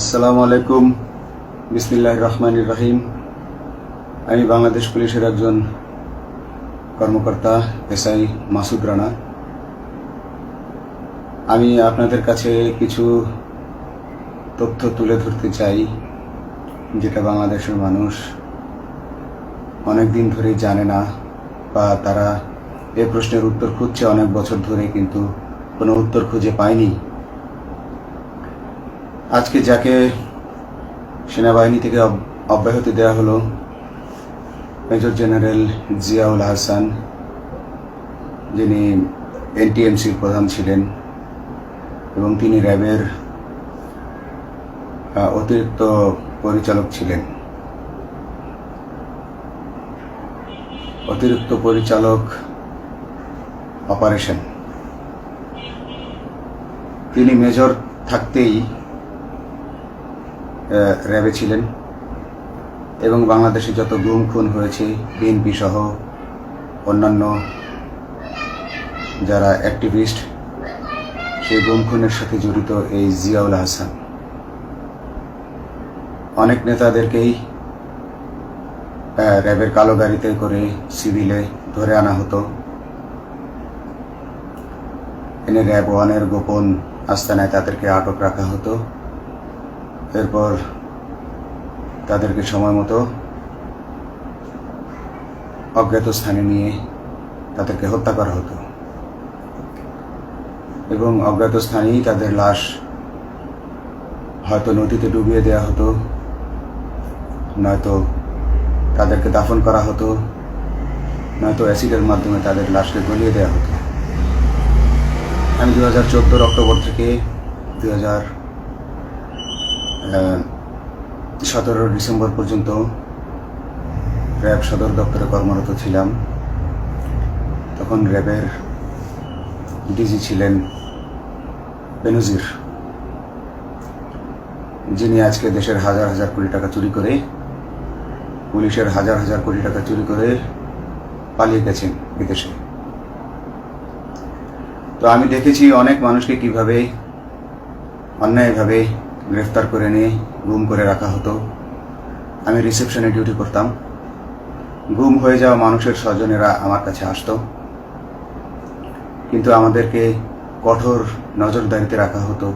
আসসালামু আলাইকুম। বিসমিল্লাহির রহমানির রহিম। আমি বাংলাদেশ পুলিশের একজন কর্মকর্তা এসআই মাসুদ রানা। আমি আপনাদের কাছে কিছু তথ্য তুলে ধরতে চাই, যেটা বাংলাদেশের মানুষ অনেক দিন ধরেই জানে না, বা তারা এই প্রশ্নের উত্তর খুঁজছে অনেক বছর ধরে, কিন্তু কোনো উত্তর খুঁজে পায়নি। আজকে যাকে সেনাবাহিনী থেকে অব্যাহতি দেওয়া হলো, মেজর জেনারেল জিয়াউল হাসান, যিনি এনটিএমসির প্রধান ছিলেন এবং তিনি র্যাবের অতিরিক্ত পরিচালক ছিলেন। অতিরিক্ত পরিচালক অপারেশন। তিনি মেজর থাকতেই র্যাবে ছিলেন এবং বাংলাদেশে যত গুম খুন হয়েছে, বিএনপি সহ অন্যান্য যারা অ্যাক্টিভিস্ট, সেই গুম খুনের সাথে জড়িত এই জিয়াউল হাসান। অনেক নেতাদেরকেই র্যাবের কালো গাড়িতে করে সিভিলে ধরে আনা হতো, এনে র্যাব ওয়ানের গোপন আস্তানায় তাদেরকে আটক রাখা হতো। এরপর তাদেরকে সময় মতো অজ্ঞাত স্থানে নিয়ে তাদেরকে হত্যা করা হতো এবং অজ্ঞাত স্থানেই তাদের লাশ হয়তো নদীতে ডুবিয়ে দেওয়া হতো, নয়তো তাদেরকে দাফন করা হতো, নয়তো অ্যাসিডের মাধ্যমে তাদের লাশকে গলিয়ে দেওয়া হতো। আমি 2014 অক্টোবর থেকে 2017 ডিসেম্বর পর্যন্ত র্যাব সদর দপ্তরে কর্মরত ছিলাম। তখন র্যাবের ডিজি ছিলেন বেনজির, যিনি আজকে দেশের হাজার হাজার কোটি টাকা চুরি করে, পুলিশের হাজার হাজার কোটি টাকা চুরি করে পালিয়ে গেছেন বিদেশে। তো আমি দেখেছি অনেক মানুষকে কিভাবে অন্যায়ভাবে গ্রেফতার করে নিয়ে গুম করে রাখা হতো। আমি রিসেপশনে ডিউটি করতাম। গুম হয়ে যাওয়া মানুষের স্বজনেরা আমার কাছে আসতো, কিন্তু আমাদেরকে কঠোর নজরদারিতে রাখা হতো।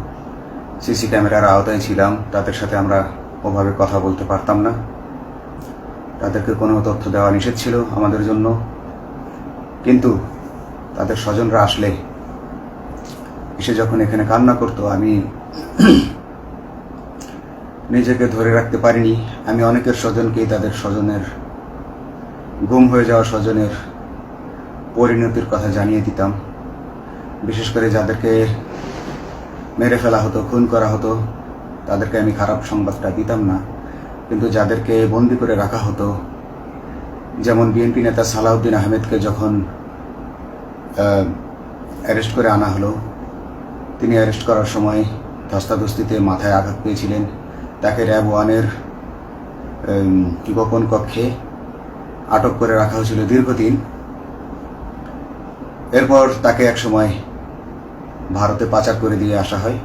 সিসি ক্যামেরার আওতায় ছিলাম, তাদের সাথে আমরা ওভাবে কথা বলতে পারতাম না। তাদেরকে কোনো তথ্য দেওয়া নিষেধ ছিল আমাদের জন্য। কিন্তু তাদের স্বজনরা আসলে এসে যখন এখানে কান্না করতো, আমি নিজেকে ধরে রাখতে পারিনি। আমি অনেকের স্বজনকেই তাদের স্বজনের, গুম হয়ে যাওয়া স্বজনের পরিণতির কথা জানিয়ে দিতাম। বিশেষ করে যাদেরকে মেরে ফেলা হতো, খুন করা হতো, তাদেরকে আমি খারাপ সংবাদটা দিতাম না। কিন্তু যাদেরকে বন্দি করে রাখা হতো, যেমন বিএনপি নেতা সালাউদ্দিন আহমেদকে যখন অ্যারেস্ট করে আনা হলো, তিনি অ্যারেস্ট করার সময় ধস্তাধস্তিতে মাথায় আঘাত পেয়েছিলেন। তাকে র্যাব ওয়ানের গোপন কক্ষে আটক করে রাখা হয়েছিল দীর্ঘদিন। এরপর তাকে এক সময় ভারতে পাচার করে দিয়ে আসা হয়।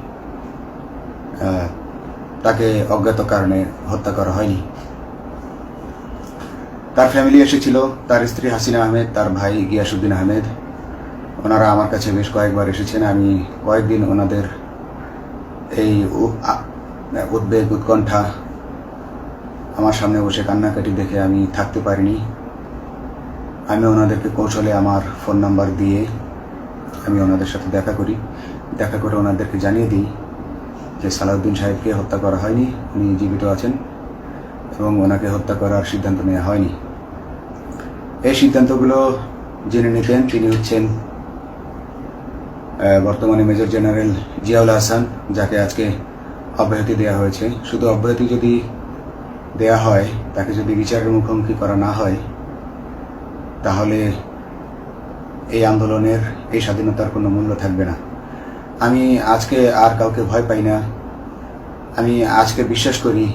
তাকে অজ্ঞাত কারণে হত্যা করা হয়নি। তার ফ্যামিলি এসেছিল, তার স্ত্রী হাসিনা আহমেদ, তার ভাই গিয়াসউদ্দিন আহমেদ। ওনারা আমার কাছে বেশ কয়েকবার এসেছেন। আমি কয়েকদিন ওনাদের এই উদ্বেগ, উৎকণ্ঠা আমার সামনে বসে কান্নাকাটি দেখে আমি থাকতে পারিনি। আমি ওনাদেরকে কৌশলে আমার ফোন নাম্বার দিয়ে আমি ওনাদের সাথে দেখা করে ওনাদেরকে জানিয়ে দিই যে সালাউদ্দিন সাহেবকে হত্যা করা হয়নি, উনি জীবিত আছেন এবং ওনাকে হত্যা করার সিদ্ধান্ত নেওয়া হয়নি। এই সিদ্ধান্তগুলো জেনে নিতেন তিনি হচ্ছেন বর্তমানে মেজর জেনারেল জিয়াউল হাসান, যাকে আজকে অব্যাহতি দেওয়া হয়েছে। শুধু অব্যাহতি যদি দেয়া হয়, তাকে যদি বিচারের মুখোমুখি করা না হয়, তাহলে এই আন্দোলনের, এই স্বাধীনতার কোনো মূল্য থাকবে না। আমি আজকে আর কাউকে ভয় পাই না। আমি আজকে বিশ্বাস করি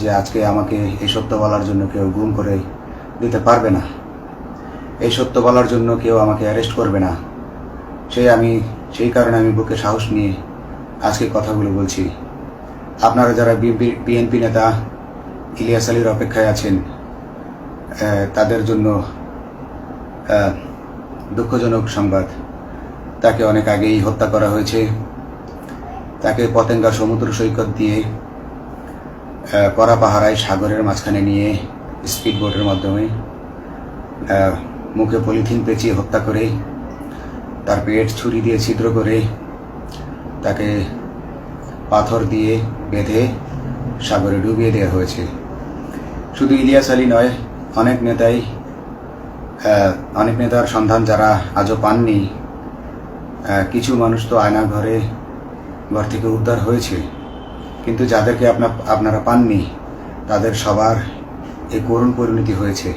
যে আজকে আমাকে এই সত্য বলার জন্য কেউ গুম করে দিতে পারবে না, এই সত্য বলার জন্য কেউ আমাকে অ্যারেস্ট করবে না। সেই কারণে আমি বুকে সাহস নিয়ে আজকে কথাগুলো বলছি। আপনারা যারা বিএনপি নেতা ইলিয়াস আলীর অপেক্ষায় আছেন, তাদের জন্য দুঃখজনক সংবাদ। তাকে অনেক আগেই হত্যা করা হয়েছে। তাকে পতেঙ্গা সমুদ্র সৈকত দিয়ে কড়া পাহারায় সাগরের মাঝখানে নিয়ে স্পিড বোটের মাধ্যমে মুখে পলিথিন পেঁচিয়ে হত্যা করে, তার পেট ছুরি দিয়ে ছিদ্র করে, তাকে পাথর দিয়ে বেঁধে সাগরে ডুবিয়ে দেওয়া হয়েছে। শুধু ইলিয়াস আলী নয়, অনেক নেতার সন্ধান যারা আজও পাননি। কিছু মানুষ তো ঘর থেকে উদ্ধার হয়েছে, কিন্তু যাদেরকে আপনারা পাননি তাদের সবার এই করুণ পরিণতি হয়েছে।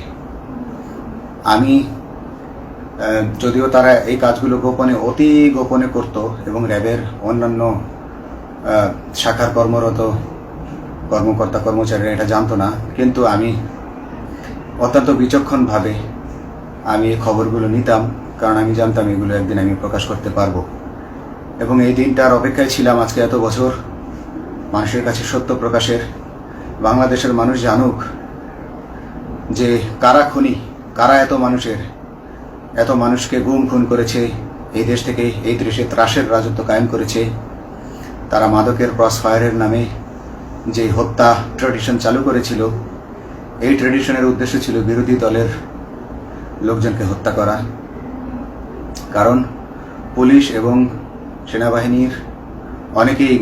আমি যদিও তারা এই কাজগুলো অতি গোপনে করত এবং র্যাবের অন্যান্য শাখার কর্মরত কর্মকর্তা কর্মচারীরা এটা জানতো না, কিন্তু আমি অত্যন্ত বিচক্ষণভাবে আমি এই খবরগুলো নিতাম, কারণ আমি জানতাম এগুলো একদিন আমি প্রকাশ করতে পারবো। এবং এই দিনটার অপেক্ষায় ছিলাম আজকে এত বছর, মানুষের কাছে সত্য প্রকাশের। বাংলাদেশের মানুষ জানুক যে কারা খুনি, কারা এত মানুষকে গুম খুন করেছে, এই দেশ থেকে এই দেশে ত্রাসের রাজত্ব কায়েম করেছে। তারা মাদকের ক্রস ফায়ারের নামে যে হত্যা ট্র্যাডিশন চালু করেছিল, এই ট্র্যাডিশনের উদ্দেশ্য ছিল বিরোধী দলের লোকজনকে হত্যা করা। কারণ পুলিশ এবং সেনাবাহিনীর অনেকেই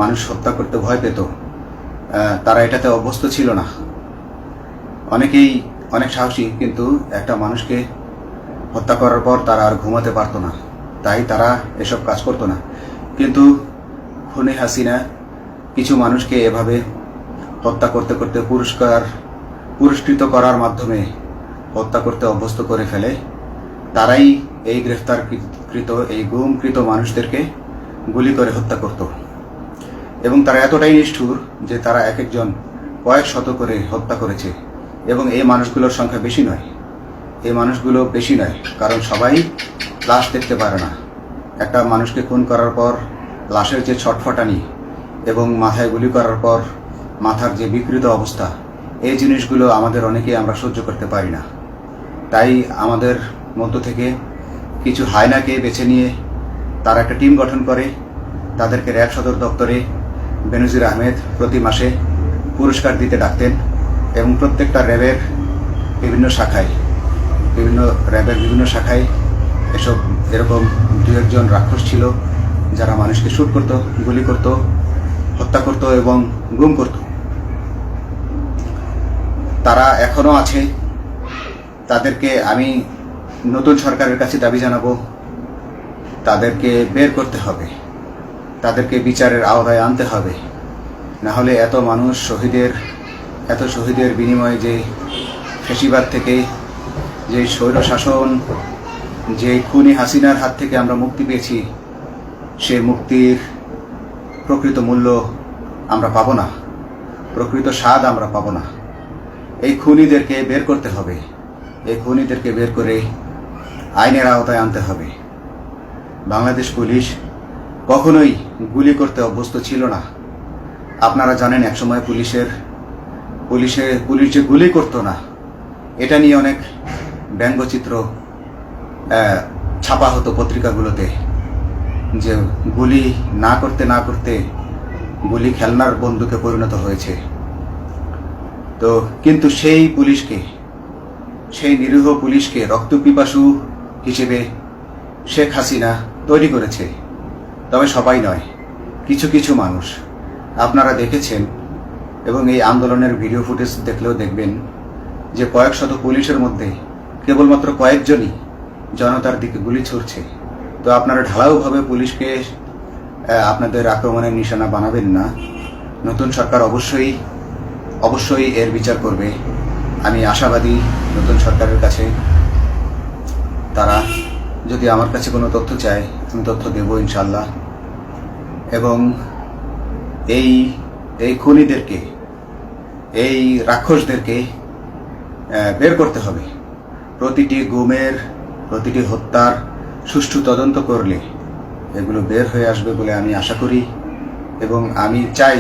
মানুষ হত্যা করতে ভয় পেত, তারা এটাতে অভ্যস্ত ছিল না। অনেকেই অনেক সাহসী, কিন্তু একটা মানুষকে হত্যা করার পর তারা আর ঘুমাতে পারতো না, তাই তারা এসব কাজ করতো না। কিন্তু খুনি হাসিনা কিছু মানুষকে এভাবে হত্যা করতে করতে পুরস্কৃত করার মাধ্যমে হত্যা করতে অভ্যস্ত করে ফেলে। তারাই এই গ্রেফতারকৃত এই গুমকৃত মানুষদেরকে গুলি করে হত্যা করত। এবং তারা এতটাই নিষ্ঠুর যে তারা এক একজন কয়েক শত করে হত্যা করেছে। এবং এই মানুষগুলোর সংখ্যা বেশি নয়, কারণ সবাই লাশ দেখতে পারে না। একটা মানুষকে খুন করার পর লাশের যে ছটফটানি এবং মাথায় গুলি করার পর মাথার যে বিকৃত অবস্থা, এই জিনিসগুলো আমাদের অনেকেই আমরা সহ্য করতে পারি না। তাই আমাদের মধ্য থেকে কিছু হায়নাকে বেছে নিয়ে তারা একটা টিম গঠন করে। তাদেরকে র্যাব সদর দপ্তরে বেনজির আহমেদ প্রতি মাসে পুরস্কার দিতে ডাকতেন এবং প্রত্যেকটা র্যাবের বিভিন্ন শাখায় এরকম দু একজন রাক্ষস ছিল যারা মানুষকে শুট করত, গুলি করত, হত্যা করত এবং গুম করত। তারা এখনো আছে। তাদেরকে আমি নতুন সরকারের কাছে দাবি জানাবো, তাদেরকে বের করতে হবে, তাদেরকে বিচারের আওতায় আনতে হবে। না হলে এত শহীদের বিনিময়ে যে ফ্যাসিবাদ থেকে, যে স্বৈর শাসন, যে খুনি হাসিনার হাত থেকে আমরা মুক্তি পেয়েছি, সে মুক্তির প্রকৃত মূল্য আমরা পাবো না, প্রকৃত স্বাদ আমরা পাবো না। এই খুনিদেরকে বের করতে হবে, এই খুনিদেরকে বের করে আইনের আওতায় আনতে হবে। বাংলাদেশ পুলিশ কখনোই গুলি করতে অভ্যস্ত ছিল না। আপনারা জানেন একসময় পুলিশ যে গুলি করতো না, এটা নিয়ে অনেক ব্যঙ্গচিত্র ছাপা হতো পত্রিকাগুলোতে, যে গুলি না করতে গুলি খেলনার বন্দুকে পরিণত হয়েছে। তো কিন্তু সেই নিরীহ পুলিশকে রক্তপিপাসু হিসেবে শেখ হাসিনা তৈরি করেছে। তবে সবাই নয়, কিছু কিছু মানুষ। আপনারা দেখেছেন এবং এই আন্দোলনের ভিডিও ফুটেজ দেখলেও দেখবেন যে কয়েক শত পুলিশের মধ্যে কেবলমাত্র কয়েকজনই জনতার দিকে গুলি ছুড়ছে। তো আপনারা ঢালাওভাবে পুলিশকে আপনাদের আক্রমণের নিশানা বানাবেন না। নতুন সরকার অবশ্যই এর বিচার করবে। আমি আশাবাদী নতুন সরকারের কাছে তারা যদি আমার কাছে কোনো তথ্য চায়, আমি তথ্য দেব ইনশাল্লাহ। এবং এই খুনিদেরকে, এই রাক্ষসদেরকে বের করতে হবে। প্রতিটি গুমের, প্রতিটি হত্যার সুষ্ঠু তদন্ত করলে এগুলো বের হয়ে আসবে বলে আমি আশা করি এবং আমি চাই